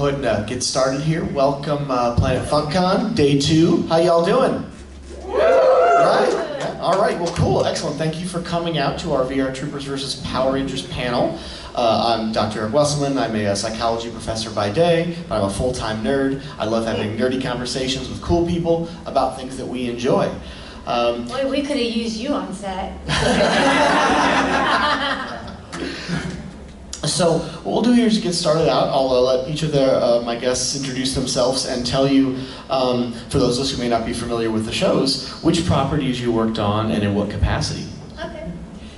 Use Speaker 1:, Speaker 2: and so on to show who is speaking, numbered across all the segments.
Speaker 1: go ahead and get started here. Welcome Planet FunkCon, day 2. How y'all doing? Right? Yeah. All right, well cool, excellent. Thank you for coming out to our VR Troopers versus Power Rangers panel. I'm Dr. Wesselmann. I'm a psychology professor by day, but I'm a full-time nerd. I love having nerdy conversations with cool people about things that we enjoy.
Speaker 2: Boy, we could have used you on set.
Speaker 1: So what we'll do here is get started out. I'll let each of my guests introduce themselves and tell you, for those of us who may not be familiar with the shows, which properties you worked on and in what capacity.
Speaker 2: Okay.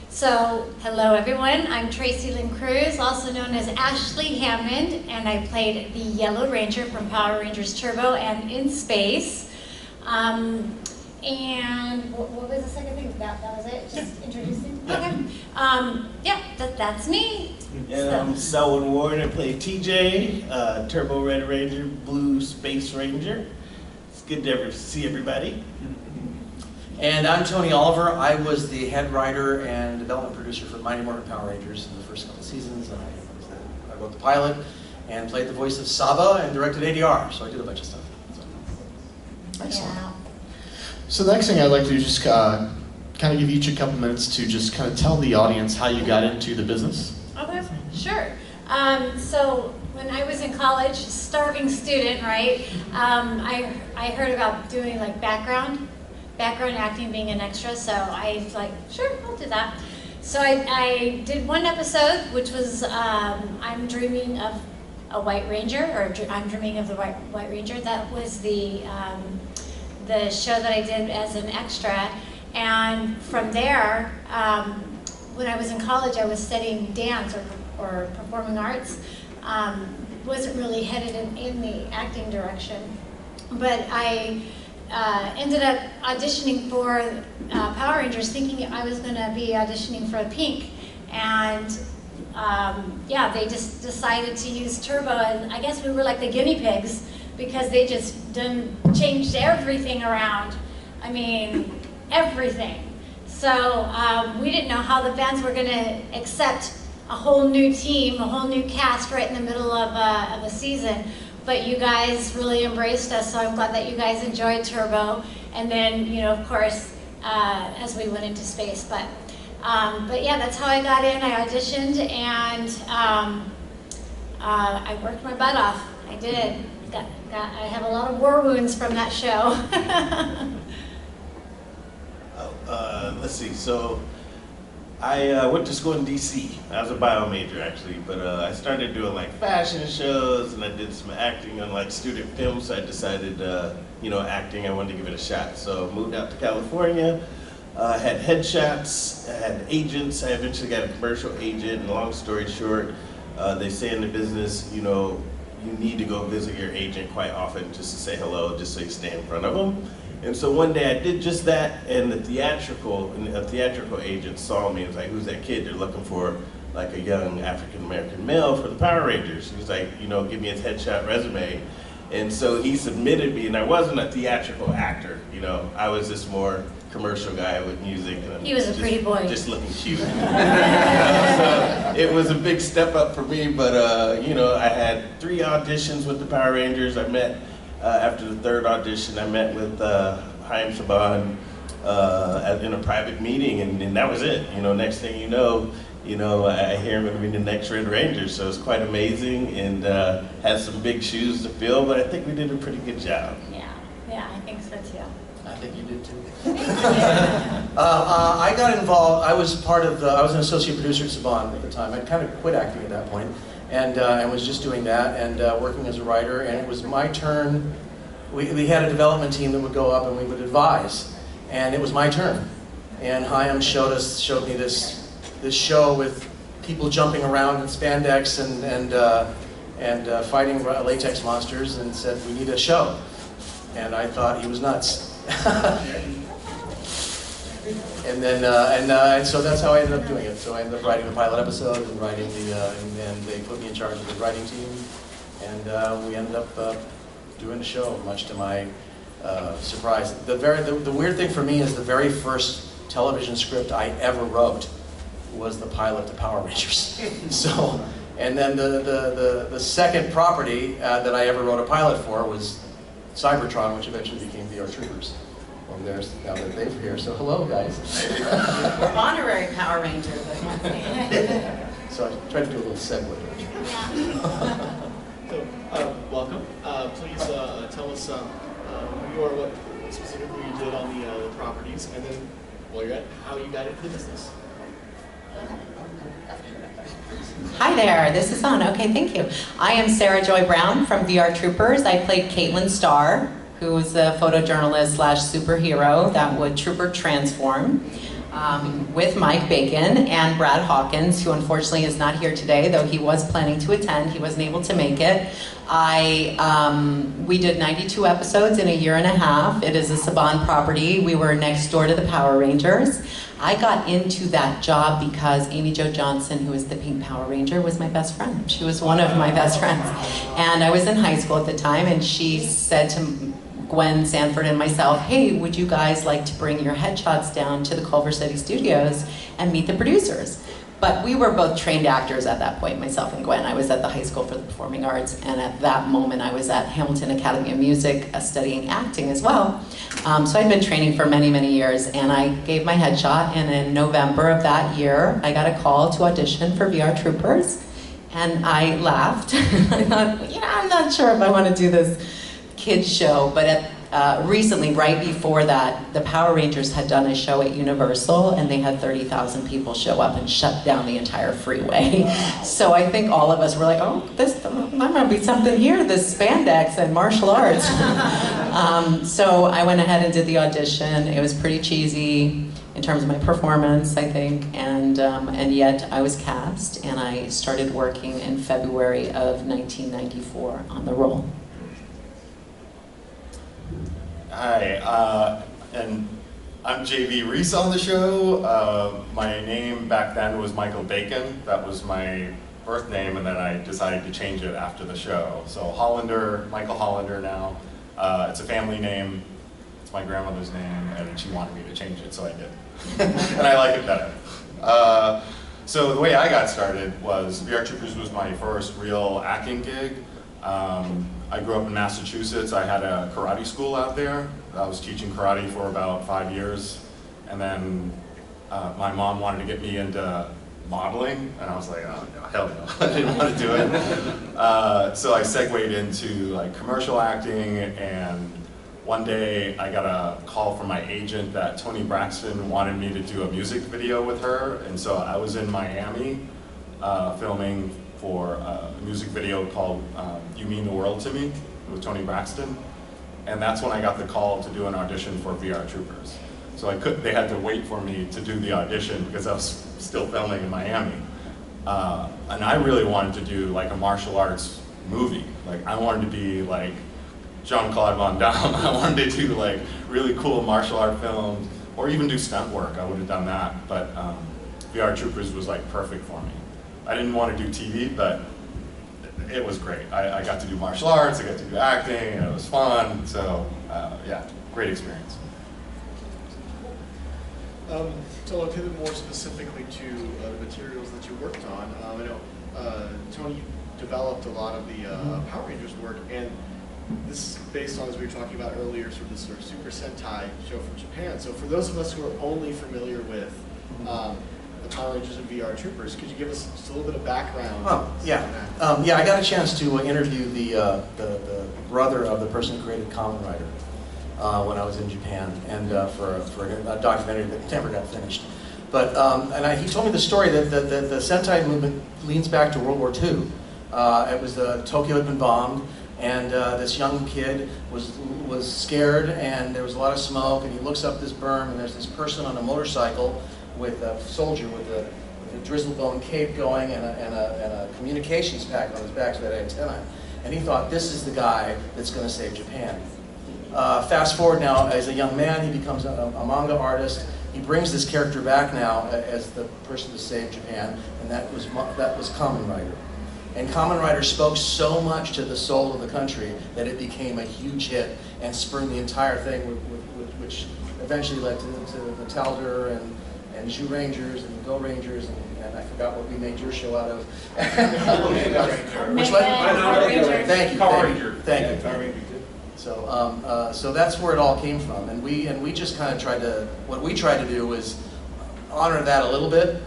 Speaker 2: So, hello everyone. I'm Tracy Lynn Cruz, also known as Ashley Hammond, and I played the Yellow Ranger from Power Rangers Turbo and In Space. And what was the second thing? That was it? Just introducing? Okay. Yeah, that's me.
Speaker 3: And I'm Selwyn Ward. I play TJ, Turbo Red Ranger, Blue Space Ranger. It's good to see everybody.
Speaker 4: And I'm Tony Oliver. I was the head writer and development producer for Mighty Morphin Power Rangers in the first couple seasons. I wrote the pilot and played the voice of Saba and directed ADR, so I did a bunch of stuff. So.
Speaker 1: Excellent.
Speaker 2: Yeah.
Speaker 1: So the next thing I'd like to do is just kind of give each a couple minutes to just kind of tell the audience how you got into the business.
Speaker 2: Okay, sure. So when I was in college, starving student, right? I heard about doing like background acting, being an extra. So I was like, sure, I'll do that. So I did one episode, which was I'm Dreaming of a White Ranger, or I'm Dreaming of the White Ranger. That was the show that I did as an extra. And from there, when I was in college, I was studying dance or performing arts. Wasn't really headed in the acting direction. But I ended up auditioning for Power Rangers, thinking I was going to be auditioning for Pink. And yeah, they just decided to use Turbo, and I guess we were like the guinea pigs, because they just changed everything around. I mean, everything. So we didn't know how the fans were going to accept a whole new team, a whole new cast right in the middle of a season. But you guys really embraced us, so I'm glad that you guys enjoyed Turbo. And then, you know, of course, as we went into space. But yeah, that's how I got in. I auditioned, and I worked my butt off. I did. I have a lot of war wounds from that show.
Speaker 3: Let's see. So I went to school in DC. I was a bio major actually, but I started doing like fashion shows, and I did some acting on like student films. So I decided, you know, acting, I wanted to give it a shot. So moved out to California. Had headshots, I had agents. I eventually got a commercial agent, and long story short, they say in the business, you know, you need to go visit your agent quite often just to say hello, just so you stay in front of them. And so one day I did just that, and a theatrical agent saw me and was like, who's that kid? They're looking for like a young African-American male for the Power Rangers. He was like, you know, give me his headshot resume. And so he submitted me, and I wasn't a theatrical actor, you know, I was this more commercial guy with music. And
Speaker 2: he was a pretty boy.
Speaker 3: Just looking cute. So it was a big step up for me, but you know, I had 3 auditions with the Power Rangers. I met, after the 3rd audition, I met with Haim Saban in a private meeting, and that was it. You know, next thing you know, I hear I'm going to be the next Red Ranger, so it's quite amazing, and had some big shoes to fill, but I think we did a pretty good job.
Speaker 2: Yeah, I think so too.
Speaker 4: I think you did too. I got involved. I was an associate producer at Saban at the time. I'd kind of quit acting at that point, and was just doing that and working as a writer. And it was my turn. We had a development team that would go up and we would advise, and it was my turn. And Chaim showed me this show with people jumping around in spandex and fighting latex monsters, and said, we need a show. And I thought he was nuts. And then and so that's how I ended up doing it. So I ended up writing the pilot episode and writing and they put me in charge of the writing team, and we ended up doing the show, much to my surprise. The weird thing for me is the very first television script I ever wrote was the pilot to Power Rangers. So And then the second property that I ever wrote a pilot for was Cybertron, which eventually became VR Troopers. Over there, now that they're here, so hello guys.
Speaker 5: We're honorary Power Rangers, I must say.
Speaker 4: So I tried to do a little segue.
Speaker 1: So, welcome. Please tell us who you are, what specifically you did on the properties, and then while you're at it, how you got into the business.
Speaker 5: Hi there, this is on. Okay, thank you. I am Sarah Joy Brown from VR Troopers. I played Caitlin Starr, who was a photojournalist slash superhero that would trooper transform with Mike Bacon and Brad Hawkins, who unfortunately is not here today, though he was planning to attend. He wasn't able to make it. We did 92 episodes in a year and a half. It is a Saban property. We were next door to the Power Rangers. I got into that job because Amy Jo Johnson, who was the Pink Power Ranger, was my best friend. She was one of my best friends. And I was in high school at the time, and she said to Gwen Sanford and myself, hey, would you guys like to bring your headshots down to the Culver City Studios and meet the producers? But we were both trained actors at that point, myself and Gwen. I was at the High School for the Performing Arts, and at that moment I was at Hamilton Academy of Music studying acting as well. So I'd been training for many, many years, and I gave my headshot, and in November of that year, I got a call to audition for VR Troopers, and I laughed. I thought, I'm not sure if I want to do this kids show, but recently, right before that, the Power Rangers had done a show at Universal, and they had 30,000 people show up and shut down the entire freeway. So I think all of us were like, oh, there might be something here, this spandex and martial arts. So I went ahead and did the audition. It was pretty cheesy in terms of my performance, I think, and yet I was cast, and I started working in February of 1994 on the role.
Speaker 6: Hi, and I'm JV Reese on the show. My name back then was Michael Bacon. That was my birth name, and then I decided to change it after the show. So Hollander, Michael Hollander now. It's a family name. It's my grandmother's name, and she wanted me to change it, so I did. And I like it better. So the way I got started was VR Troopers was my first real acting gig. I grew up in Massachusetts. I had a karate school out there. I was teaching karate for about 5 years. And then my mom wanted to get me into modeling. And I was like, oh, no, hell no, I didn't want to do it. So I segued into like commercial acting. And one day I got a call from my agent that Toni Braxton wanted me to do a music video with her. And so I was in Miami filming for a music video called You Mean the World to Me with Toni Braxton. And that's when I got the call to do an audition for VR Troopers. So they had to wait for me to do the audition because I was still filming in Miami. And I really wanted to do like a martial arts movie. Like I wanted to be like Jean-Claude Van Damme. I wanted to do like really cool martial art films or even do stunt work. I would have done that, but VR Troopers was like perfect for me. I didn't want to do TV, but it was great. I got to do martial arts, I got to do acting, and it was fun. So yeah, great experience.
Speaker 1: So I'll pivot more specifically to the materials that you worked on. I know, Tony, developed a lot of the Power Rangers work, and this is based on, as we were talking about earlier, sort of this sort of Super Sentai show from Japan. So for those of us who are only familiar with the Power Rangers and VR Troopers, could you give us just a little bit of background?
Speaker 4: Oh, yeah. Yeah, I got a chance to interview the brother of the person who created Kamen Rider when I was in Japan, and for a documentary that never got finished. But he told me the story that the Sentai movement leans back to World War II. It was Tokyo had been bombed, and this young kid was scared, and there was a lot of smoke, and he looks up this berm, and there's this person on a motorcycle with a soldier with a drizzle bone cape going and a communications pack on his back so that antenna. And he thought, this is the guy that's going to save Japan. Fast forward now, as a young man, he becomes a manga artist. He brings this character back now as the person to save Japan, and that was Kamen Rider. And Kamen Rider spoke so much to the soul of the country that it became a huge hit and spurned the entire thing, which eventually led to the Talder and Jew Rangers and Go Rangers, and I forgot what we made your show out of. Which one? Thank you. Thank you. So that's where it all came from, and we just kind of tried to, what we tried to do was honor that a little bit,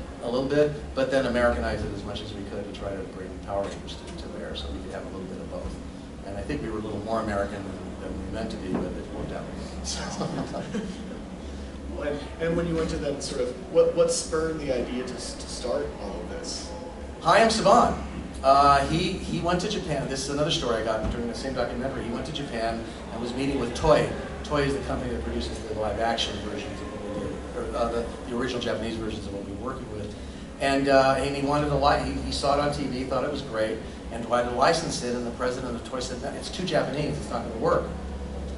Speaker 4: but then Americanize it as much as we could to try to bring Power Rangers to bear, so we could have a little bit of both. And I think we were a little more American than we meant to be, but it worked out. So.
Speaker 1: And when you went to that sort of, what spurred the idea to start all of this?
Speaker 4: Hi, I'm Saban. He went to Japan. This is another story I got during the same documentary. He went to Japan and was meeting with Toei. Toei is the company that produces the live action versions of what we did, or the original Japanese versions of what we were working with. And he wanted to he saw it on TV, thought it was great, and wanted to license it. And the president of Toei said, "It's too Japanese. It's not going to work."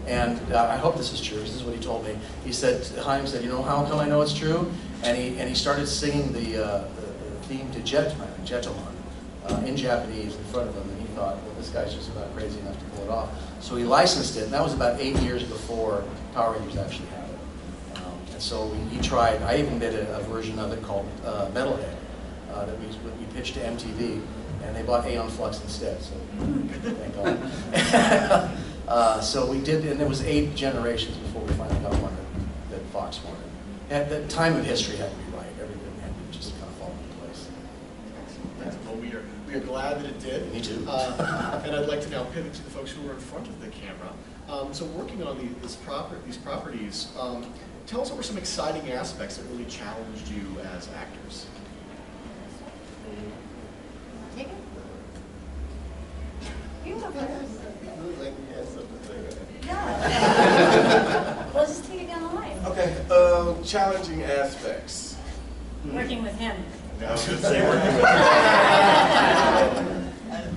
Speaker 4: And I hope this is true. This is what he told me. He said, Chaim said, "You know how come I know it's true?" And he started singing the theme to Jetomon in Japanese in front of him. And he thought, well, this guy's just about crazy enough to pull it off. So he licensed it, and that was about 8 years before Power Rangers actually had it. And so he tried. I even did a version of it called Metalhead that we pitched to MTV, and they bought Aeon Flux instead. So thank God. So we did, and it was 8 generations before we finally got one that Fox wanted. At the time of history had to be right. Everything had to just kind of fall into place.
Speaker 1: Excellent. Well, we are glad that it did.
Speaker 4: Me too.
Speaker 1: And I'd like to now pivot to the folks who are in front of the camera. So working on these properties, tell us what were some exciting aspects that really challenged you as actors?
Speaker 2: Take it. You go first. Yeah. We'll just take it down the line.
Speaker 3: Okay, challenging aspects.
Speaker 2: Working with him.
Speaker 3: I was going to say working with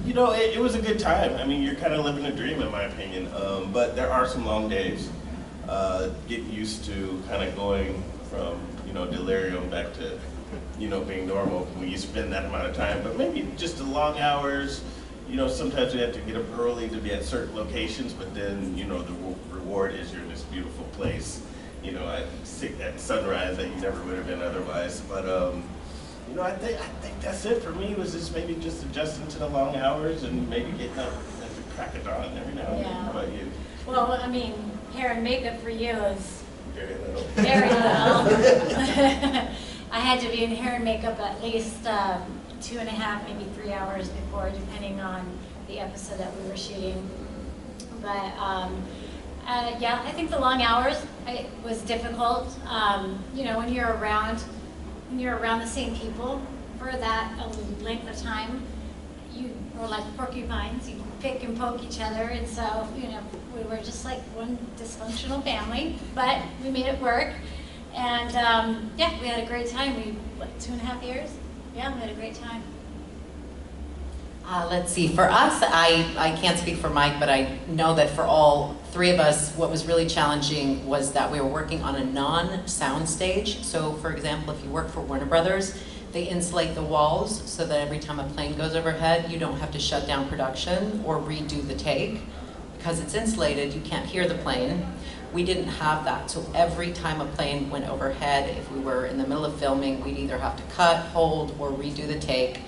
Speaker 3: you know, it was a good time. I mean, you're kind of living a dream, in my opinion. But there are some long days. Getting used to kind of going from, delirium back to, being normal when you spend that amount of time. But maybe just the long hours. Sometimes we have to get up early to be at certain locations, but then, the reward is you're in this beautiful place, at sunrise that you never would have been otherwise. But, I think that's it for me, was just maybe just adjusting to the long hours and maybe getting up at the crack of dawn every now and then. How about you?
Speaker 2: Well, I mean, hair and makeup for you is
Speaker 3: Very little.
Speaker 2: very little. I had to be in hair and makeup at least 2.5, maybe 3 hours before, depending on the episode that we were shooting. But yeah, I think the long hours was difficult. When you're around the same people for that length of time, you were like porcupines. You pick and poke each other, and so we were just like one dysfunctional family, but we made it work. And yeah, we had a great time. 2.5 years? Yeah, we had a great time.
Speaker 5: Let's see, for us, I can't speak for Mike, but I know that for all 3 of us, what was really challenging was that we were working on a non-sound stage. So for example, if you work for Warner Brothers, they insulate the walls so that every time a plane goes overhead, you don't have to shut down production or redo the take. Because it's insulated, you can't hear the plane. We didn't have that, so every time a plane went overhead, if we were in the middle of filming, we'd either have to cut, hold, or redo the take.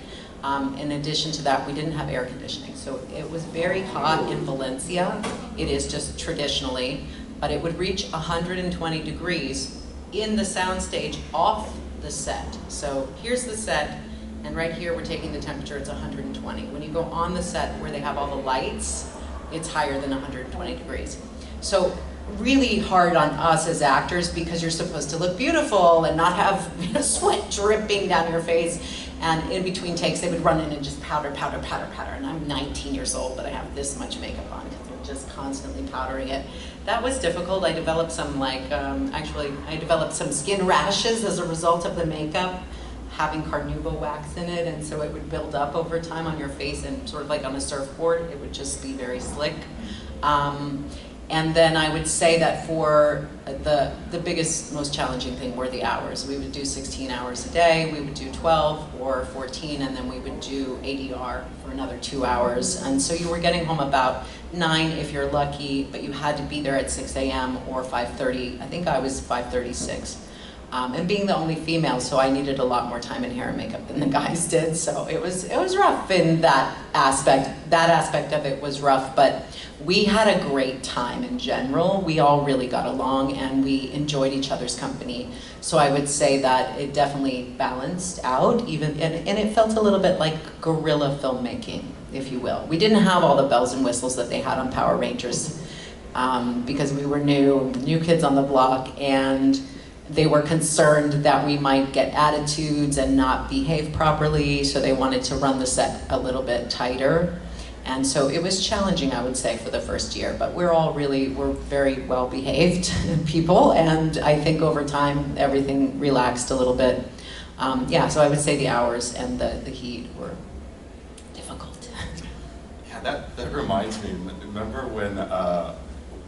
Speaker 5: In addition to that, we didn't have air conditioning, so it was very hot in Valencia. It is just traditionally, but it would reach 120 degrees in the soundstage off the set. So here's the set, and right here we're taking the temperature, it's 120. When you go on the set where they have all the lights, it's higher than 120 degrees. So really hard on us as actors because you're supposed to look beautiful and not have sweat dripping down your face. And in between takes, they would run in and just powder. And I'm 19 years old, but I have this much makeup on because they're just constantly powdering it. That was difficult. I developed some I developed some skin rashes as a result of the makeup, having carnauba wax in it, and so it would build up over time on your face, and sort of like on a surfboard, it would just be very slick. And then I would say that for the biggest, most challenging thing were the hours. We would do 16 hours a day, we would do 12 or 14, and then we would do ADR for another 2 hours. And so you were getting home about 9 if you're lucky, but you had to be there at 6 a.m. or 5:30. I think I was 5:36. And being the only female, so I needed a lot more time in hair and makeup than the guys did. So it was rough in that aspect. That aspect of it was rough, but we had a great time in general. We all really got along and we enjoyed each other's company. So I would say that it definitely balanced out, and it felt a little bit like guerrilla filmmaking, if you will. We didn't have all the bells and whistles that they had on Power Rangers because we were new kids on the block, and they were concerned that we might get attitudes and not behave properly, so they wanted to run the set a little bit tighter. And so it was challenging, I would say, for the first year, but we're very well behaved people, and I think over time everything relaxed a little bit. Yeah, so I would say the hours and the heat were difficult.
Speaker 6: Yeah, that reminds me, remember when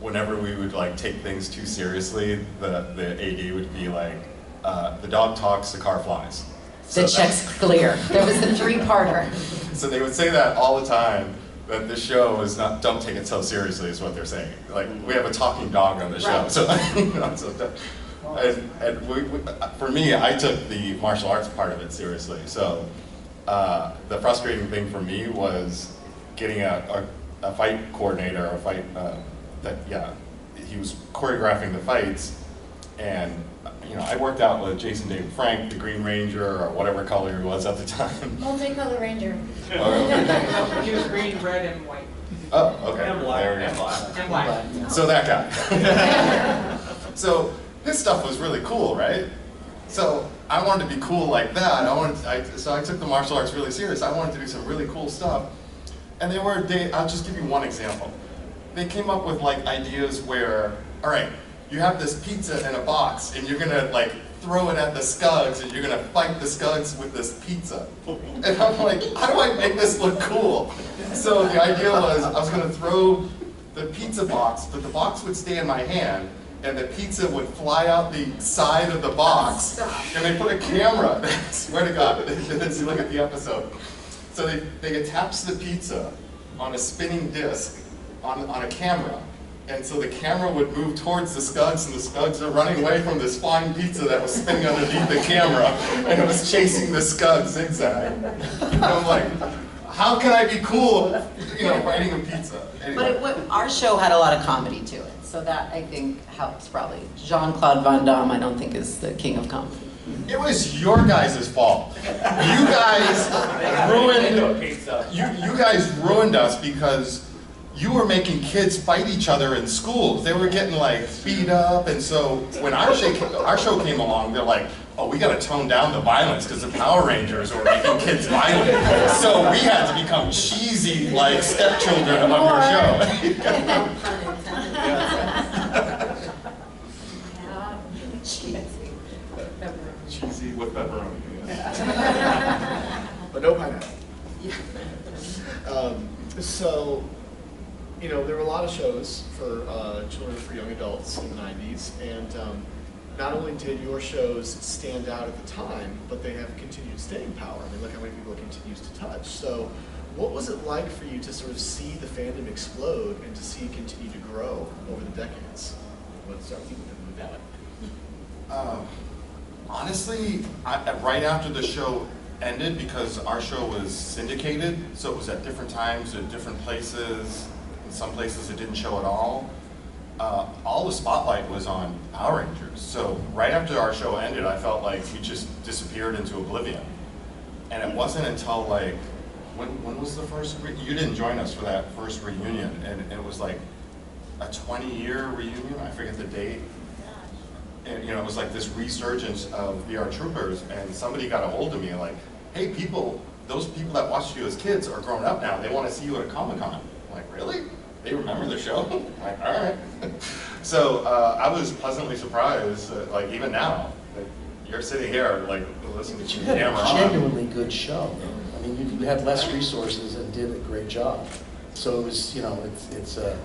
Speaker 6: whenever we would like take things too seriously, the AD would be like, the dog talks, the car flies.
Speaker 5: The check's clear. There was the three-parter.
Speaker 6: So they would say that all the time, that the show is not, don't take it so seriously is what they're saying. Like, we have a talking dog on the show.
Speaker 5: Right.
Speaker 6: So, for me, I took the martial arts part of it seriously. So the frustrating thing for me was getting a fight coordinator, he was choreographing the fights, and I worked out with Jason David Frank, the Green Ranger, or whatever color he was at the time.
Speaker 2: Multicolor ranger.
Speaker 7: He was green, red, and white.
Speaker 6: Oh, okay.
Speaker 7: And black.
Speaker 6: There we go.
Speaker 7: And black.
Speaker 6: So that guy. So his stuff was really cool, right? So I wanted to be cool like that. So I took the martial arts really serious. I wanted to do some really cool stuff. And I'll just give you one example. They came up with like ideas where, all right, you have this pizza in a box and you're gonna like throw it at the Scuds and you're gonna fight the Scuds with this pizza. And I'm like, how do I make this look cool? So the idea was I was gonna throw the pizza box, but the box would stay in my hand and the pizza would fly out the side of the box. And they put a camera, I swear to God, let's look at the episode. So they attached the pizza on a spinning disc on a camera. And so the camera would move towards the Scuds, and the Scuds are running away from this flying pizza that was spinning underneath the camera, and it was chasing the Scuds zigzag. And I'm like, how can I be cool, fighting a pizza? Anyway.
Speaker 5: But our show had a lot of comedy to it, so that I think helps probably. Jean-Claude Van Damme, I don't think is the king of comedy.
Speaker 6: It was your guys' fault. You guys ruined us because you were making kids fight each other in schools. They were getting like beat up, and so when our show came along, they're like, oh, we gotta tone down the violence because the Power Rangers were making kids violent. So we had to become cheesy like stepchildren of your show. Cheesy with pepperoni. Yes.
Speaker 1: But no pineapple. So, there were a lot of shows for children, for young adults in the 90s, and not only did your shows stand out at the time, but they have continued staying power. I mean, look how many people it continues to touch. So, what was it like for you to sort of see the fandom explode and to see it continue to grow over the decades? Let's start with that.
Speaker 6: Honestly, right after the show ended, because our show was syndicated, so it was at different times, at different places. In some places it didn't show at all. All the spotlight was on Power Rangers. So right after our show ended, I felt like we just disappeared into oblivion. And it wasn't until like, when was the first, you didn't join us for that first reunion, and it was like a 20-year reunion, I forget the date. And it was like this resurgence of VR Troopers, and somebody got a hold of me like, hey, those people that watched you as kids are grown up now, they want to see you at a Comic-Con. I'm like, really? They remember the show? I'm like, all right. So I was pleasantly surprised, like even now, that you're sitting here like listening to
Speaker 4: You
Speaker 6: the
Speaker 4: had
Speaker 6: camera
Speaker 4: a
Speaker 6: on.
Speaker 4: genuinely good show. I mean, you had less resources and did a great job. So it was, it's a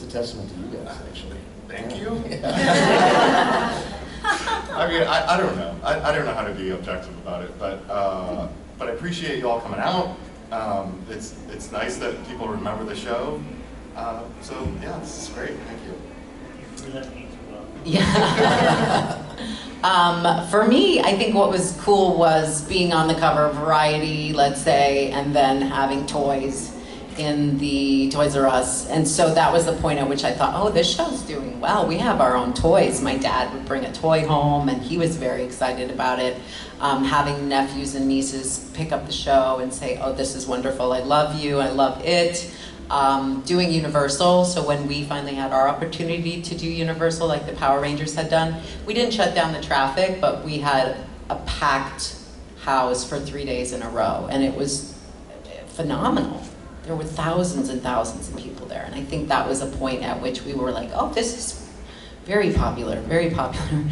Speaker 4: testament to you guys, actually.
Speaker 6: Thank you. Yeah. I mean, I don't know. I don't know how to be objective about it, but I appreciate you all coming out. It's nice that people remember the show. So yeah, this is great. Thank you.
Speaker 5: Yeah. For me, I think what was cool was being on the cover of Variety, let's say, and then having toys in the Toys R Us. And so that was the point at which I thought, oh, this show's doing well. We have our own toys. My dad would bring a toy home, and he was very excited about it. Having nephews and nieces pick up the show and say, oh, this is wonderful. I love you. I love it. Doing Universal, so when we finally had our opportunity to do Universal like the Power Rangers had done, we didn't shut down the traffic, but we had a packed house for 3 days in a row, and it was phenomenal. There were thousands and thousands of people there, and I think that was a point at which we were like, oh, this is very popular, very popular.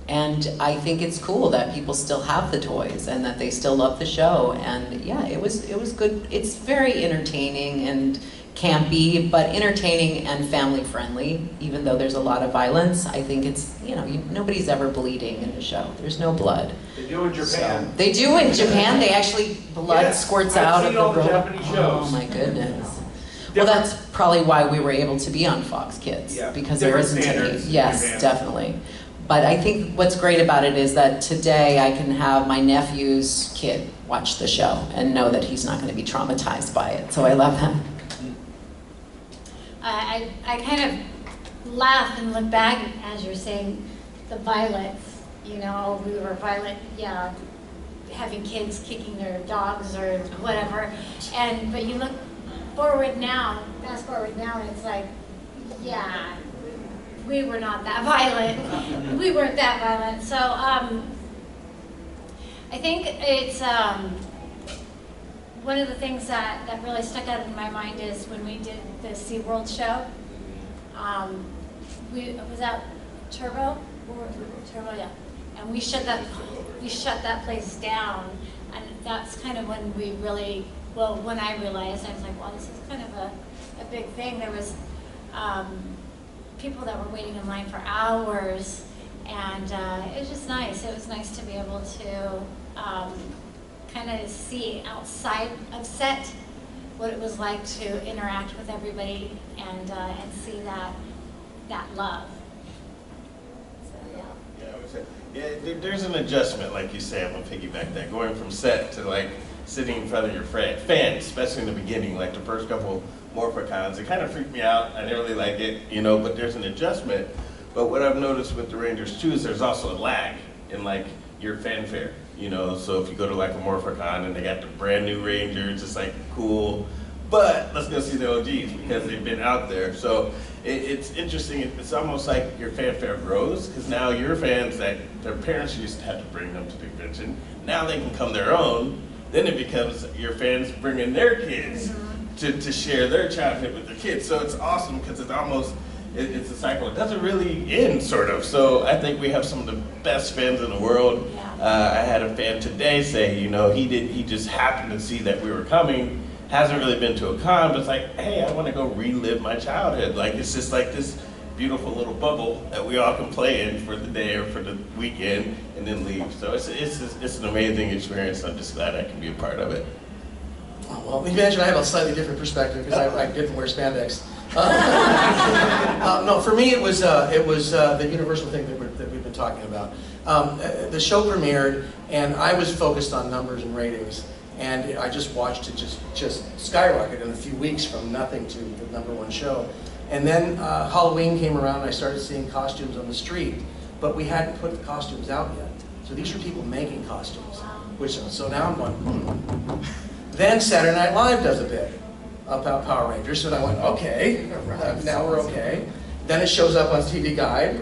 Speaker 5: And I think it's cool that people still have the toys and that they still love the show. And yeah, it was good. It's very entertaining and campy, but entertaining and family friendly. Even though there's a lot of violence, I think it's, nobody's ever bleeding in the show. There's no blood.
Speaker 8: They do in Japan.
Speaker 5: They do in Japan. They actually, blood squirts out of the
Speaker 8: all the
Speaker 5: rope.
Speaker 8: Japanese shows.
Speaker 5: Oh my goodness. Well, that's probably why we were able to be on Fox Kids, because there isn't any. Yes, definitely. But I think what's great about it is that today I can have my nephew's kid watch the show and know that he's not going to be traumatized by it. So I love that.
Speaker 2: I kind of laugh and look back as you're saying the violence. We were violent, yeah, having kids kicking their dogs or whatever. But you look forward now, fast forward now, and it's like, yeah. We were not that violent. We weren't that violent. So I think it's one of the things that really stuck out in my mind is when we did the SeaWorld show. Was that Turbo? Turbo, yeah. And we shut that place down, and that's kind of when we really, when I realized, I was like, well, this is kind of a big thing. There was people that were waiting in line for hours, and it was just nice. It was nice to be able to kind of see outside of set what it was like to interact with everybody and see that love. So
Speaker 3: yeah, there's an adjustment, like you say. I'm gonna piggyback that, going from set to like sitting in front of your fans, especially in the beginning, like the first couple Morphicons. It kind of freaked me out. I didn't really like it, but there's an adjustment. But what I've noticed with the Rangers too is there's also a lag in like your fanfare, So if you go to like a Morphicon and they got the brand new Rangers, it's like cool. But let's go see the OGs because they've been out there. So it's interesting. It's almost like your fanfare grows because now your fans that their parents used to have to bring them to the convention, now they can come their own. Then it becomes your fans bringing their kids to share their childhood with their kids. So it's awesome because it's a cycle. It doesn't really end, sort of. So I think we have some of the best fans in the world. Yeah. I had a fan today say, he just happened to see that we were coming, hasn't really been to a con, but it's like, hey, I want to go relive my childhood. Like, it's just like this beautiful little bubble that we all can play in for the day or for the weekend and then leave. So it's an amazing experience. I'm just glad I can be a part of it.
Speaker 4: Well, imagine I have a slightly different perspective because I didn't wear spandex. No, for me it was the Universal thing that we've been talking about. The show premiered, and I was focused on numbers and ratings, and I just watched it just skyrocket in a few weeks from nothing to the #1 show. And then Halloween came around, and I started seeing costumes on the street, but we hadn't put the costumes out yet. So these were people making costumes, so now I'm going. Then Saturday Night Live does a bit about Power Rangers, so I went, okay, now we're okay. Then it shows up on TV Guide.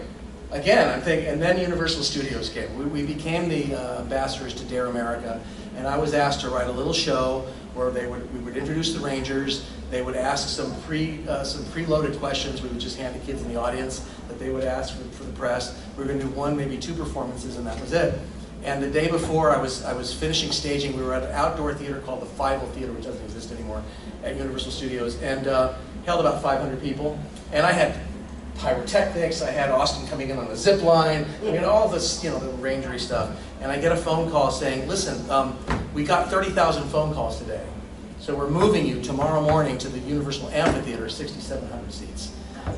Speaker 4: Again, I'm thinking, and then Universal Studios came. We became the ambassadors to Dare America, and I was asked to write a little show where we would introduce the Rangers. They would ask some preloaded questions. We would just hand the kids in the audience that they would ask for the press. We were going to do 1, maybe 2 performances, and that was it. And the day before I was finishing staging, we were at an outdoor theater called the Fievel Theater, which doesn't exist anymore, at Universal Studios, and held about 500 people. And I had pyrotechnics, I had Austin coming in on a zip line, all this, the rangery stuff. And I get a phone call saying, listen, we got 30,000 phone calls today. So we're moving you tomorrow morning to the Universal Amphitheater, 6,700 seats.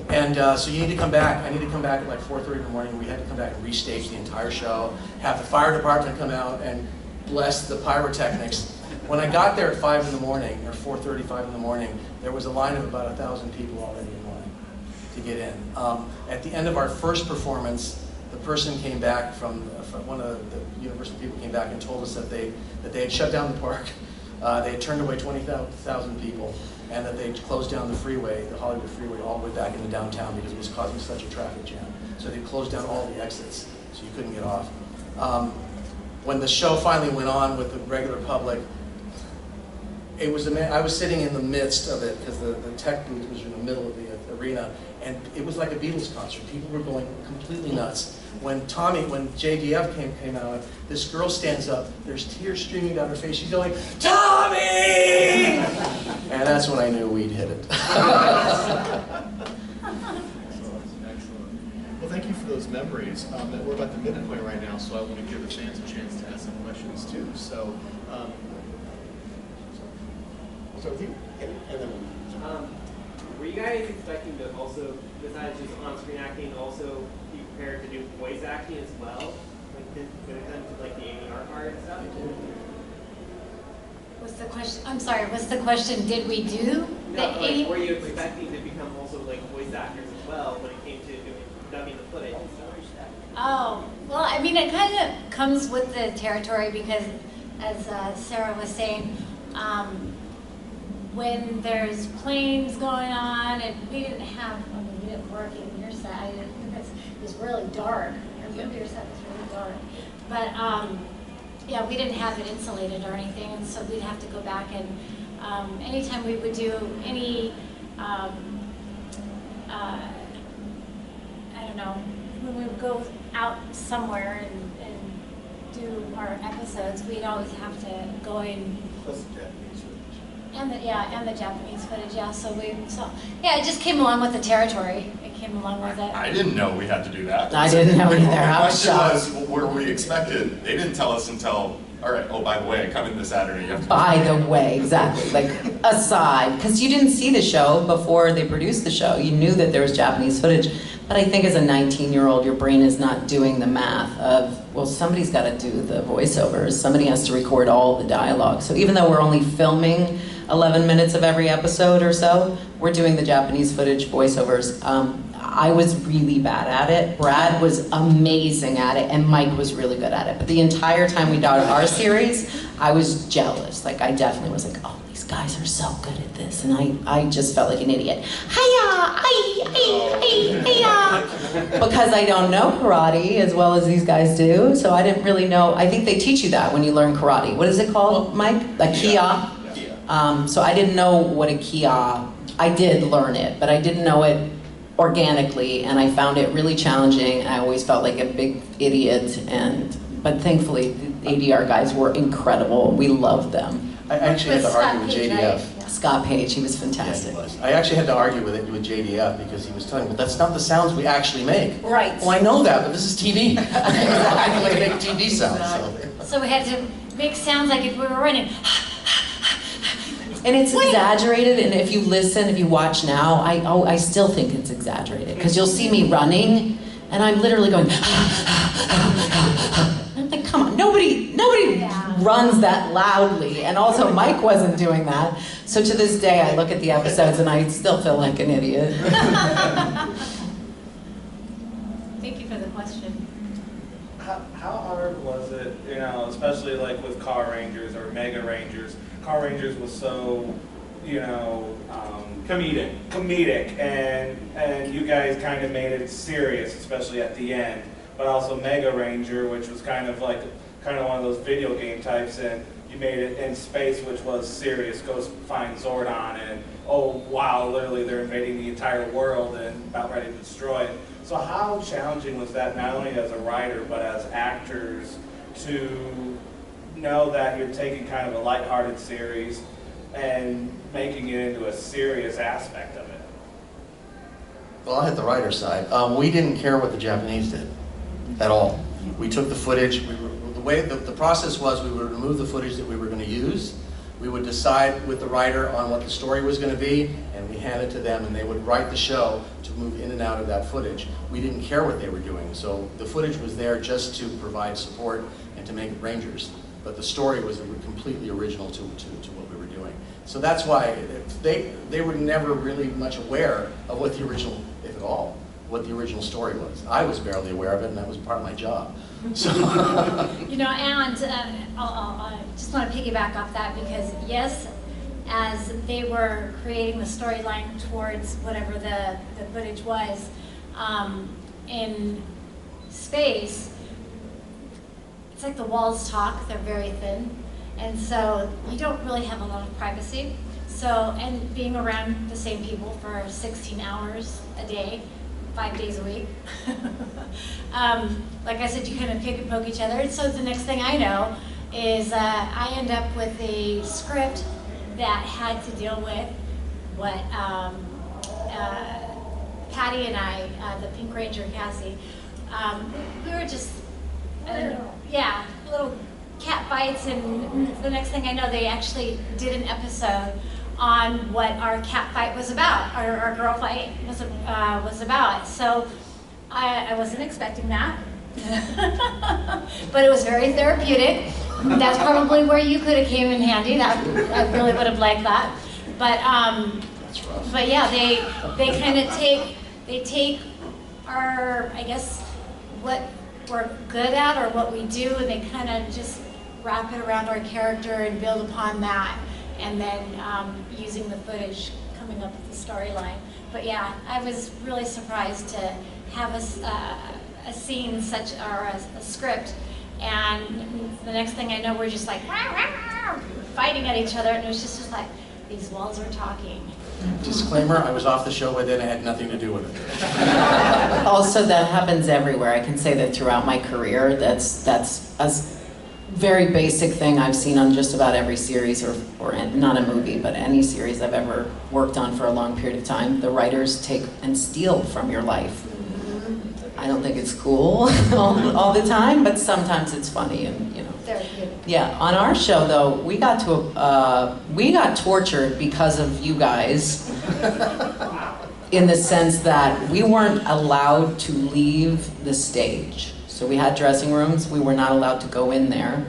Speaker 4: And so you need to come back. I need to come back at like 4:30 in the morning. We had to come back and restage the entire show, have the fire department come out and bless the pyrotechnics. When I got there at 5 in the morning, or 4:35 in the morning, there was a line of about 1,000 people already in line to get in. At the end of our first performance, the person came back from one of the Universal people came back and told us that they had shut down the park. They had turned away 20,000 people, and that they closed down the freeway, the Hollywood freeway, all the way back into downtown because it was causing such a traffic jam. So they closed down all the exits, so you couldn't get off. When the show finally went on with the regular public, it was I was sitting in the midst of it because the tech booth was in the middle of the arena, and it was like a Beatles concert. People were going completely nuts. When JDF came out, this girl stands up, there's tears streaming down her face, she's going, "Tommy!" And that's when I knew we'd hit it.
Speaker 1: Well, thank you for those memories. We're about the minute point right now, so I want to give the fans a chance to ask some questions too. So, we'll start with you, and then
Speaker 8: were you guys expecting to also, besides just on-screen acting, also be prepared to do voice acting as well? Like, when it comes to like the ADR part and stuff?
Speaker 2: What's the question? I'm sorry, what's the question? Did we do the
Speaker 8: No, like, were you expecting to become also like voice actors as well when it came to dubbing the footage and stuff?
Speaker 2: Oh, well, I mean, it kind of comes with the territory because, as Sarah was saying, when there's planes going on, and we didn't have, I mean, we didn't work in your side, it was really dark. I remember your side was really dark. But, yeah, we didn't have it insulated or anything, and so we'd have to go back and anytime we would do any, I don't know, when we would go out somewhere and do our episodes, we'd always have to go in. And the Japanese footage, yeah. So yeah, it just came along with the territory. It came along with it.
Speaker 6: I didn't know we had to do that.
Speaker 5: I didn't know either.
Speaker 6: The
Speaker 5: I was
Speaker 6: question
Speaker 5: shocked.
Speaker 6: was, were we expected? They didn't tell us until, all right, oh, by the way, come in this Saturday. You have to
Speaker 5: By the way, exactly. Like, aside, because you didn't see the show before they produced the show. You knew that there was Japanese footage. But I think as a 19-year-old, your brain is not doing the math of, well, somebody's got to do the voiceovers. Somebody has to record all the dialogue. So even though we're only filming 11 minutes of every episode or so, we're doing the Japanese footage voiceovers. I was really bad at it. Brad was amazing at it, and Mike was really good at it. But the entire time we did our series, I was jealous. Like, I definitely was like, oh, these guys are so good at this. And I just felt like an idiot. Hiya! Hiya! Because I don't know karate as well as these guys do, so I didn't really know. I think they teach you that when you learn karate. What is it called, Mike? A kia? So I didn't know what a kia, I did learn it, but I didn't know it organically, and I found it really challenging. I always felt like a big idiot, but thankfully the ADR guys were incredible. We loved them.
Speaker 4: I actually had to argue with JDF.
Speaker 2: Right?
Speaker 5: Scott Page, he was fantastic.
Speaker 4: Yeah, he was. I actually had to argue with JDF because he was telling me, but that's not the sounds we actually make.
Speaker 2: Right.
Speaker 4: Well, I know that, but this is TV. I can make TV sounds.
Speaker 2: So we had to make sounds like if we were running.
Speaker 5: And it's exaggerated, and if you listen, if you watch now, I still think it's exaggerated. Because you'll see me running, and I'm literally going, I'm like, come on, nobody runs that loudly. And also, Mike wasn't doing that. So to this day, I look at the episodes, and I still feel like an idiot.
Speaker 2: Thank you for the question.
Speaker 9: How hard was it, especially like with Car Rangers or Mega Rangers? Car Rangers was so, comedic, and you guys kind of made it serious, especially at the end. But also Mega Ranger, which was kind of one of those video game types, and you made it in space, which was serious. Goes find Zordon, and oh wow, literally they're invading the entire world and about ready to destroy it. So how challenging was that, not only as a writer but as actors, to know that you're taking kind of a lighthearted series and making it into a serious aspect of it?
Speaker 4: Well, I'll hit the writer's side. We didn't care what the Japanese did at all. We took the footage. The way the process was, we would remove the footage that we were going to use, We would decide with the writer on what the story was going to be, and we hand it to them, and they would write the show to move in and out of that footage. We didn't care what they were doing, so the footage was there just to provide support and to make it Rangers. But the story was completely original to what we were doing. So that's why they were never really much aware of what the original, if at all, what the original story was. I was barely aware of it, and that was part of my job. So.
Speaker 2: You know, and I just want to piggyback off that because yes, as they were creating the storyline towards whatever the footage was in space, it's like the walls talk, they're very thin, and so you don't really have a lot of privacy. So, and being around the same people for 16 hours a day, 5 days a week. Like I said, you kind of pick and poke each other. And so the next thing I know is I end up with a script that had to deal with what Patty and I, the Pink Ranger Cassie, we were just, yeah, little cat fights, and the next thing I know, they actually did an episode on what our cat fight was about, our girl fight was about. So I wasn't expecting that, but it was very therapeutic. That's probably where you could have came in handy. That I really would have liked that. But but yeah, they kind of take our, I guess, what we're good at or what we do, and they kind of just wrap it around our character and build upon that. And then using the footage, coming up with the storyline. But yeah, I was really surprised to have a scene such, or a script, and the next thing I know, we're just like rah, rah, rah, fighting at each other, and it was just like these walls are talking.
Speaker 4: Disclaimer: I was off the show with it. It had nothing to do with it.
Speaker 5: Also, that happens everywhere. I can say that throughout my career, that's a very basic thing I've seen on just about every series, or not a movie, but any series I've ever worked on for a long period of time. The writers take and steal from your life. I don't think it's cool all the time, but sometimes it's funny, and you know. Yeah, on our show though, we got tortured because of you guys, in the sense that we weren't allowed to leave the stage. So we had dressing rooms. We were not allowed to go in there.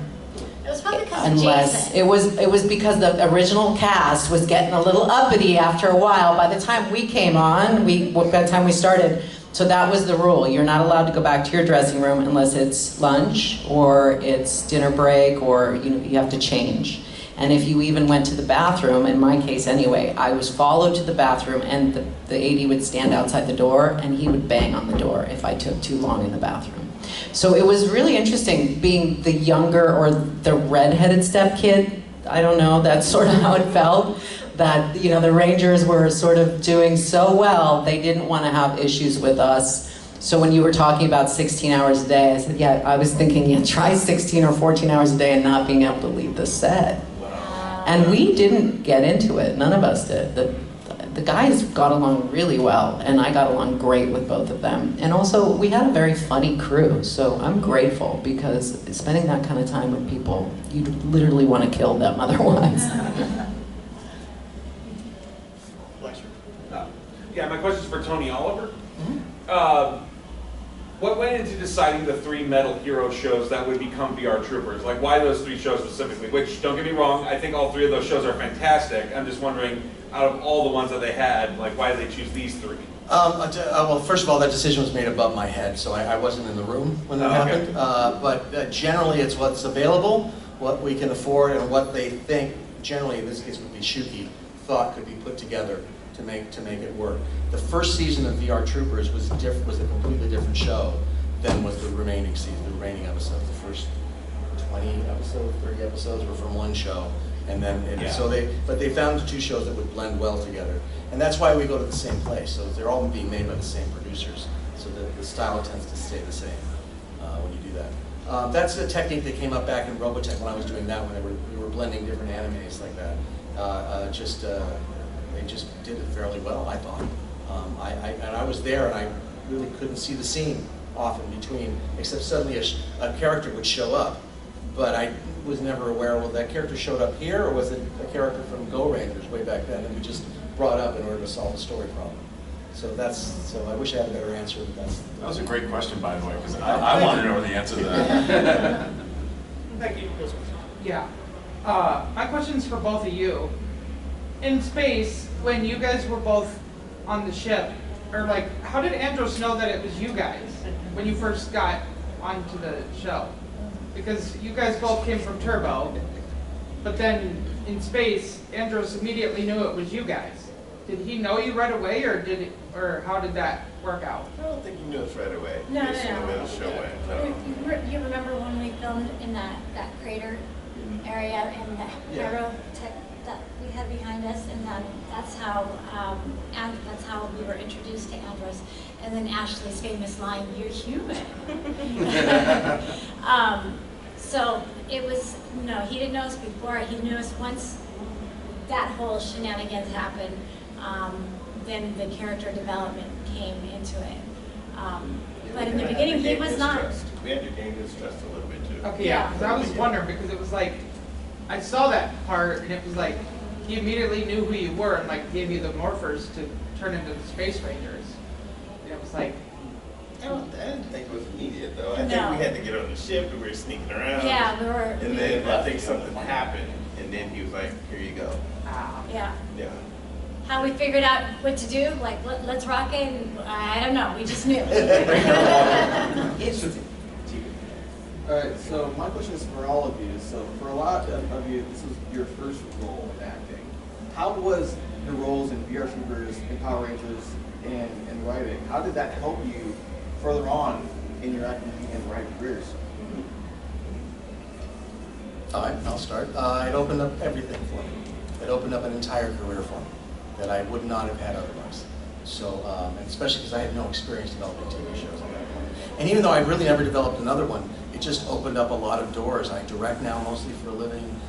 Speaker 2: It was probably because
Speaker 5: unless
Speaker 2: of Jason.
Speaker 5: It was because the original cast was getting a little uppity after a while. By the time we came on, by the time we started, so that was the rule. You're not allowed to go back to your dressing room unless it's lunch or it's dinner break, or you have to change. And if you even went to the bathroom, in my case anyway, I was followed to the bathroom, and the AD would stand outside the door and he would bang on the door if I took too long in the bathroom. So it was really interesting being the younger, or the redheaded stepkid. I don't know, that's sort of how it felt. That, the Rangers were sort of doing so well, they didn't want to have issues with us. So when you were talking about 16 hours a day, I said, yeah, I was thinking, yeah, try 16 or 14 hours a day and not being able to leave the set. And we didn't get into it, none of us did. The guys got along really well, and I got along great with both of them. And also, we had a very funny crew, so I'm grateful, because spending that kind of time with people, you literally want to kill them otherwise.
Speaker 10: Yeah, my question is for Tony Oliver. What went into deciding the 3 metal hero shows that would become VR Troopers? Like, why those 3 shows specifically? Which, don't get me wrong, I think all 3 of those shows are fantastic. I'm just wondering, out of all the ones that they had, like, why did they choose these 3?
Speaker 4: Well, first of all, that decision was made above my head, so I wasn't in the room when that happened. But generally, it's what's available, what we can afford, and what they think, generally in this case would be Shuki, thought could be put together to make it work. The first season of VR Troopers was a completely different show than was the remaining season, the remaining episodes. The first 20 episodes, 30 episodes were from one show, and then but they found 2 shows that would blend well together, and that's why we go to the same place. So they're all being made by the same producers, so the style tends to stay the same when you do that. That's a technique that came up back in Robotech when I was doing that, when we were blending different animes like that. They just did it fairly well, I thought. And I was there, and I really couldn't see the scene often between, except suddenly a character would show up but I was never aware, well, that character showed up here, or was it a character from Go Rangers way back then that we just brought up in order to solve a story problem? So I wish I had a better answer, but
Speaker 6: that was a great question, by the way, because I wanted to know the answer to that.
Speaker 7: Thank you. Yeah. My question's for both of you. In space, when you guys were both on the ship, or like, how did Andros know that it was you guys when you first got onto the show? Because you guys both came from Turbo, but then in space, Andros immediately knew it was you guys. Did he know you right away, or how did that work out?
Speaker 3: I don't think he knew us right away.
Speaker 2: No,
Speaker 3: Just in the way the show went. No.
Speaker 2: You remember when we filmed in that crater area and the aerotech that we had behind us, and that's how we were introduced to Andros, and then Ashley's famous line, "You're human." So it was he didn't know us before. He knew us once that whole shenanigans happened. Then the character development came into it. But in the beginning, he was not.
Speaker 3: We had to gain his trust a little bit too.
Speaker 7: Okay, yeah, because I was wondering, because it was like, I saw that part, and it was like, he immediately knew who you were, and like gave you the morphers to turn into the Space Rangers. And it was like,
Speaker 3: I didn't think it was immediate though. I think we had to get on the ship, and we were sneaking around.
Speaker 2: Yeah, we were.
Speaker 3: And then I think something happened, and then he was like, "Here you go."
Speaker 2: Yeah.
Speaker 3: Yeah.
Speaker 2: How we figured out what to do, like let's rock it, and I don't know, we just knew.
Speaker 11: Alright, so my question is for all of you. So for a lot of you, this was your first role in acting. How was your roles in VR Troopers, in Power Rangers, and writing? How did that help you further on in your acting and writing careers?
Speaker 4: I'll start. It opened up everything for me. It opened up an entire career for me that I would not have had otherwise. So, and especially because I had no experience developing TV shows at that point. And even though I really never developed another one, it just opened up a lot of doors. I direct now mostly for a living.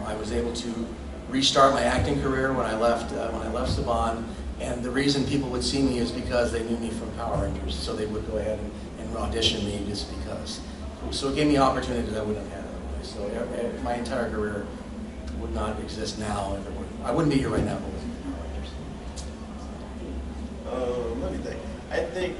Speaker 4: I was able to restart my acting career when I left Saban. And the reason people would see me is because they knew me from Power Rangers, so they would go ahead and audition me just because. So it gave me opportunities I wouldn't have had otherwise. So my entire career would not exist now if it were. I wouldn't be here right now if it wasn't for Power Rangers.
Speaker 3: Let me think. I think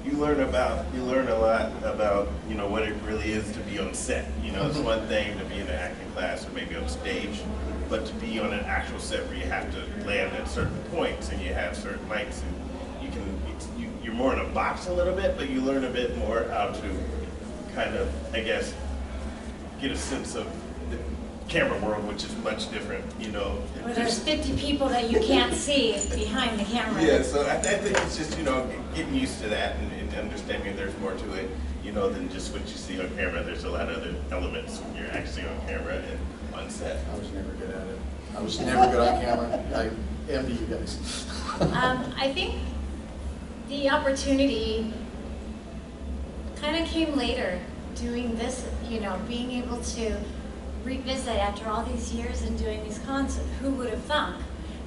Speaker 3: you learn a lot about what it really is to be on set. It's one thing to be in an acting class or maybe on stage, but to be on an actual set where you have to land at certain points and you have certain lights, and you're more in a box a little bit, but you learn a bit more how to kind of, I guess, get a sense of the camera world, which is much different,
Speaker 2: Where there's 50 people that you can't see behind the camera.
Speaker 3: Yeah, so I think it's just, getting used to that and understanding there's more to it, than just what you see on camera. There's a lot of other elements when you're actually on camera and on set.
Speaker 4: I was never good at it. I was never good on camera. I envy you guys.
Speaker 2: I think the opportunity kind of came later, doing this, being able to revisit after all these years and doing these cons. Who would have thunk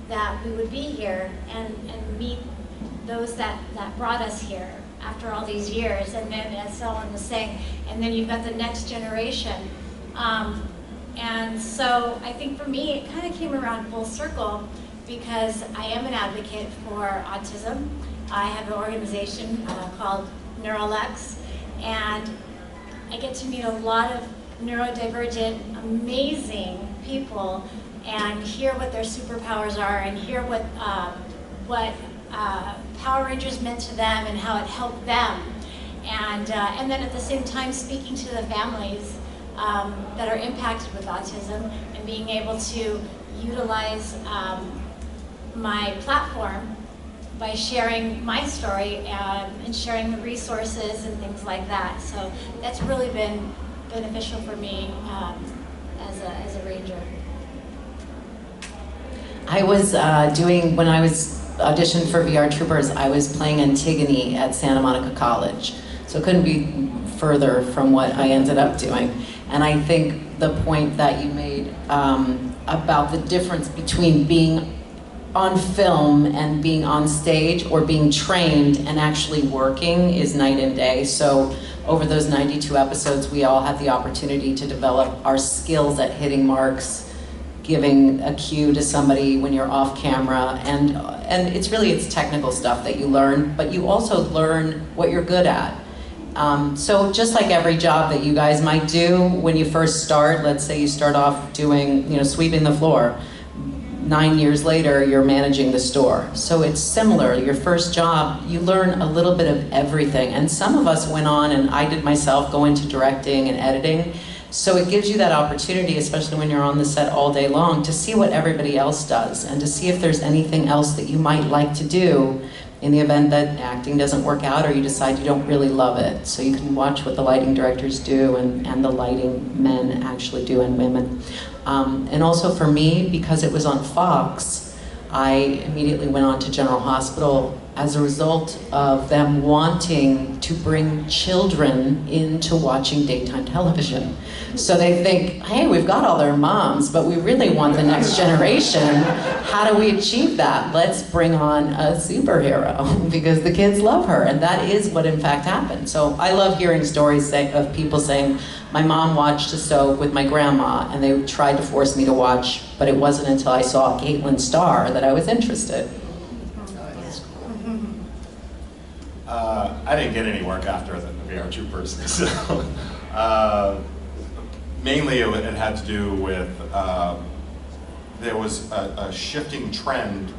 Speaker 2: that we would be here and meet those that brought us here after all these years? And then, as Selwyn was saying, and then you've got the next generation. And so I think for me, it kind of came around full circle because I am an advocate for autism. I have an organization called NeuroLex, and I get to meet a lot of neurodivergent, amazing people and hear what their superpowers are and hear what Power Rangers meant to them and how it helped them. And then at the same time speaking to the families that are impacted with autism and being able to utilize my platform by sharing my story and sharing the resources and things like that. So that's really been beneficial for me as a ranger.
Speaker 5: I was when I was auditioned for VR Troopers, I was playing Antigone at Santa Monica College. So it couldn't be further from what I ended up doing. And I think the point that you made about the difference between being on film and being on stage or being trained and actually working is night and day. So over those 92 episodes, we all had the opportunity to develop our skills at hitting marks, giving a cue to somebody when you're off camera, and it's technical stuff that you learn, but you also learn what you're good at. So just like every job that you guys might do when you first start, let's say you start off doing, sweeping the floor. 9 years later, you're managing the store. So it's similar. Your first job, you learn a little bit of everything. And some of us went on, and I did myself, go into directing and editing. So it gives you that opportunity, especially when you're on the set all day long, to see what everybody else does and to see if there's anything else that you might like to do in the event that acting doesn't work out or you decide you don't really love it. So you can watch what the lighting directors do and the lighting men actually do, and women. And also for me, because it was on Fox, I immediately went on to General Hospital as a result of them wanting to bring children into watching daytime television. So they think, hey, we've got all their moms, but we really want the next generation. How do we achieve that? Let's bring on a superhero because the kids love her. And that is what in fact happened. So I love hearing stories of people saying, my mom watched a soap with my grandma and they tried to force me to watch, but it wasn't until I saw Caitlin Starr that I was interested.
Speaker 6: I didn't get any work after the VR Troopers, so mainly it had to do with there was a shifting trend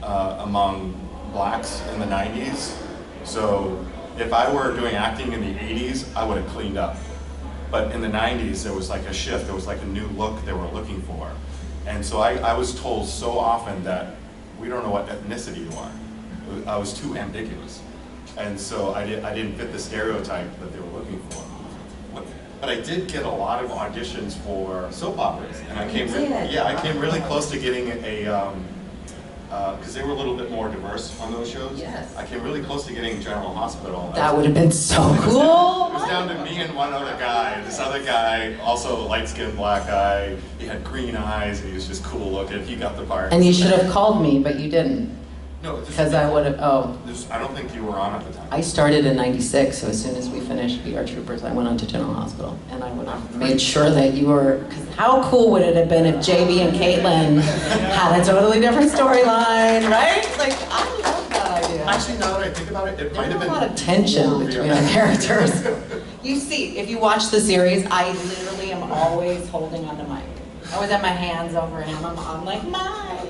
Speaker 6: among blacks in the 90s. So if I were doing acting in the 80s, I would have cleaned up. But in the 90s, there was like a shift, there was like a new look they were looking for. And so I was told so often that we don't know what ethnicity you are. I was too ambiguous. And so I didn't fit the stereotype that they were looking for. But I did get a lot of auditions for soap operas, and I came really close to getting a, because they were a little bit more diverse on those shows.
Speaker 5: Yes.
Speaker 6: I came really close to getting General Hospital.
Speaker 5: That would have been so cool.
Speaker 6: It was down to me and one other guy. This other guy, also a light-skinned black guy, he had green eyes, and he was just cool looking. He got the part.
Speaker 5: And you should have called me, but you didn't.
Speaker 6: No,
Speaker 5: because I would have,
Speaker 6: I don't think you were on at the time.
Speaker 5: I started in '96, so as soon as we finished VR Troopers, I went on to General Hospital, and I would have made sure that you were, because how cool would it have been if JB and Caitlin had a totally different storyline, right? Like, I love that idea.
Speaker 6: Actually, now that I think about it, it might have been
Speaker 5: a lot of tension between our characters. You see, if you watch the series, I literally am always holding on to Mike. I always have my hands over him. I'm like, Mike,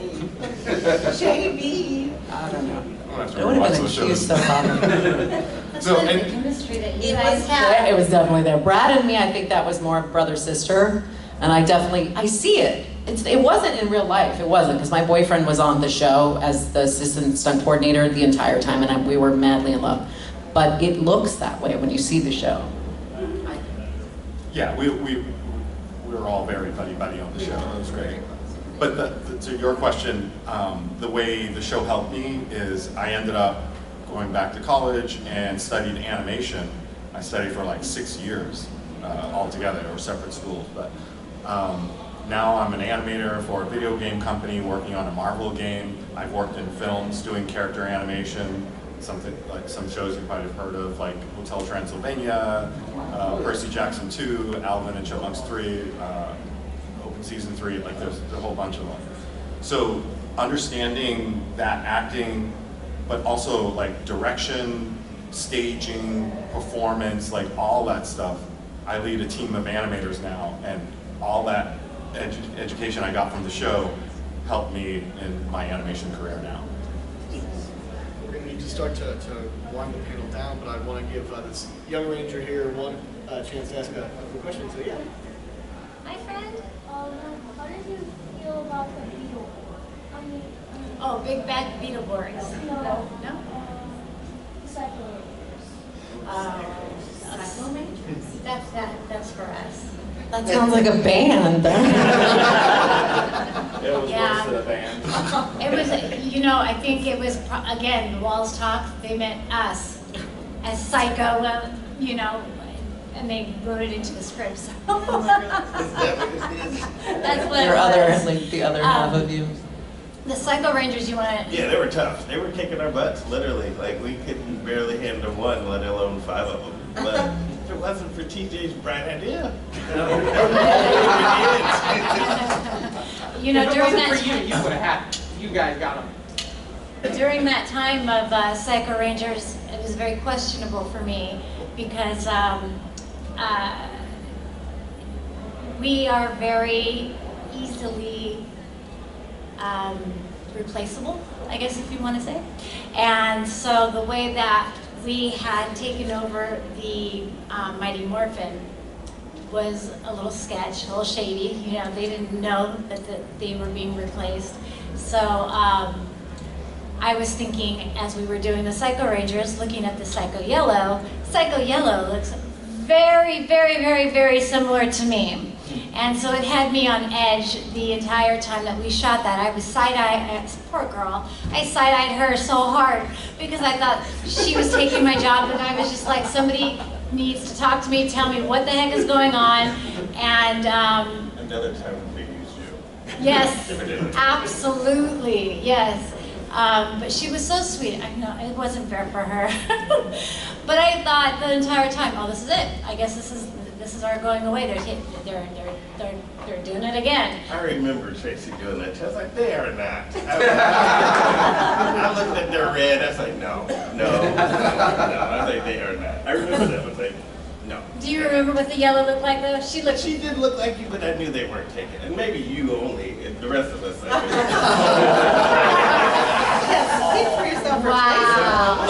Speaker 5: JB. I don't know. It would have been a cute soap opera.
Speaker 2: So, the chemistry that you guys
Speaker 5: Yeah,
Speaker 2: have.
Speaker 5: it was definitely there. Brad and me, I think that was more brother-sister, and I see it. It wasn't in real life, it wasn't, because my boyfriend was on the show as the assistant stunt coordinator the entire time, and we were madly in love. But it looks that way when you see the show.
Speaker 6: Yeah, we were all very buddy-buddy on the show. It was great. But to your question, the way the show helped me is I ended up going back to college and studied animation. I studied for like 6 years altogether, or separate schools. But now I'm an animator for a video game company working on a Marvel game. I've worked in films doing character animation, something like some shows you might have heard of, like Hotel Transylvania, Percy Jackson 2, Alvin and Chipmunks 3, Open Season 3, like there's a whole bunch of them. So understanding that acting, but also like direction, staging, performance, like all that stuff. I lead a team of animators now, and all that education I got from the show helped me in my animation career now.
Speaker 1: We're going to need to start to wind the panel down, but I want to give this young ranger here one chance to ask a quick question. So yeah.
Speaker 12: My friend, how did you feel about the beetle?
Speaker 2: Oh, big bad Beetleborgs. No?
Speaker 12: Cycle
Speaker 2: That's for us.
Speaker 5: That sounds like a band.
Speaker 9: It was
Speaker 2: Yeah.
Speaker 9: worse than a band.
Speaker 2: It was, I think it was, again, the Walls Talk, they meant us as psycho, and they wrote it into the script. So. That's what
Speaker 5: Your
Speaker 2: it
Speaker 5: other,
Speaker 2: was.
Speaker 5: like the other half of you.
Speaker 2: The Psycho Rangers, you want to?
Speaker 3: Yeah, they were tough. They were kicking our butts, literally. Like, we couldn't barely handle one, let alone 5 of them. But if it wasn't for TJ's bright idea,
Speaker 2: You know,
Speaker 7: if it
Speaker 2: during
Speaker 7: wasn't
Speaker 2: that
Speaker 7: for you,
Speaker 2: time,
Speaker 7: you would have had. You guys got them.
Speaker 2: during that time of Psycho Rangers, it was very questionable for me because we are very easily replaceable, I guess if you want to say. And so the way that we had taken over the Mighty Morphin was a little sketch, a little shady. You know, they didn't know that they were being replaced. So I was thinking, as we were doing the Psycho Rangers, looking at the Psycho Yellow looks very, very, very, very similar to me. And so it had me on edge the entire time that we shot that. I was side-eyeing, poor girl, I side-eyed her so hard because I thought she was taking my job, and I was just like, somebody needs to talk to me, tell me what the heck is going on. And
Speaker 3: another time we used you.
Speaker 2: yes, absolutely, yes. But she was so sweet. I know it wasn't fair for her. But I thought the entire time, oh, this is it. I guess this is our going away. They're doing it again.
Speaker 3: I remember Tracy doing that. I was like, they are not. I looked at their red. I was like, no. I was like, they are not. I remember that. I was like, no.
Speaker 2: Do you remember what the yellow looked like though? She
Speaker 3: did look like you, but I knew they weren't taken. And maybe you only. And the rest of us.
Speaker 13: Speak for yourself.
Speaker 2: Wow.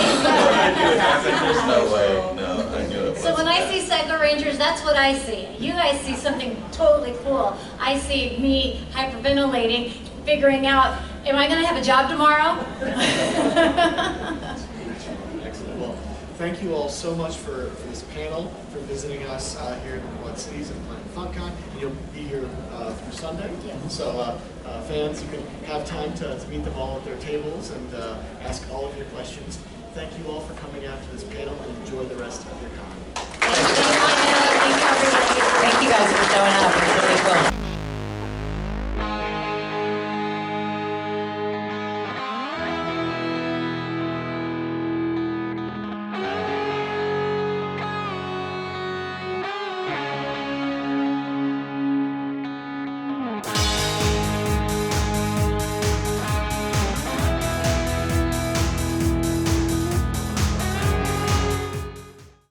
Speaker 3: There's no way. No, I knew it.
Speaker 2: So when I see Psycho Rangers, that's what I see. You guys see something totally cool. I see me hyperventilating, figuring out, am I going to have a job tomorrow?
Speaker 1: Excellent. Well, thank you all so much for this panel, for visiting us here in the Quad Cities and Planet FunCon. You'll be here through Sunday.
Speaker 2: Yeah.
Speaker 1: So fans, you can have time to meet them all at their tables and ask all of your questions. Thank you all for coming out to this panel and enjoy the rest of your con.
Speaker 5: Thank you guys for showing up.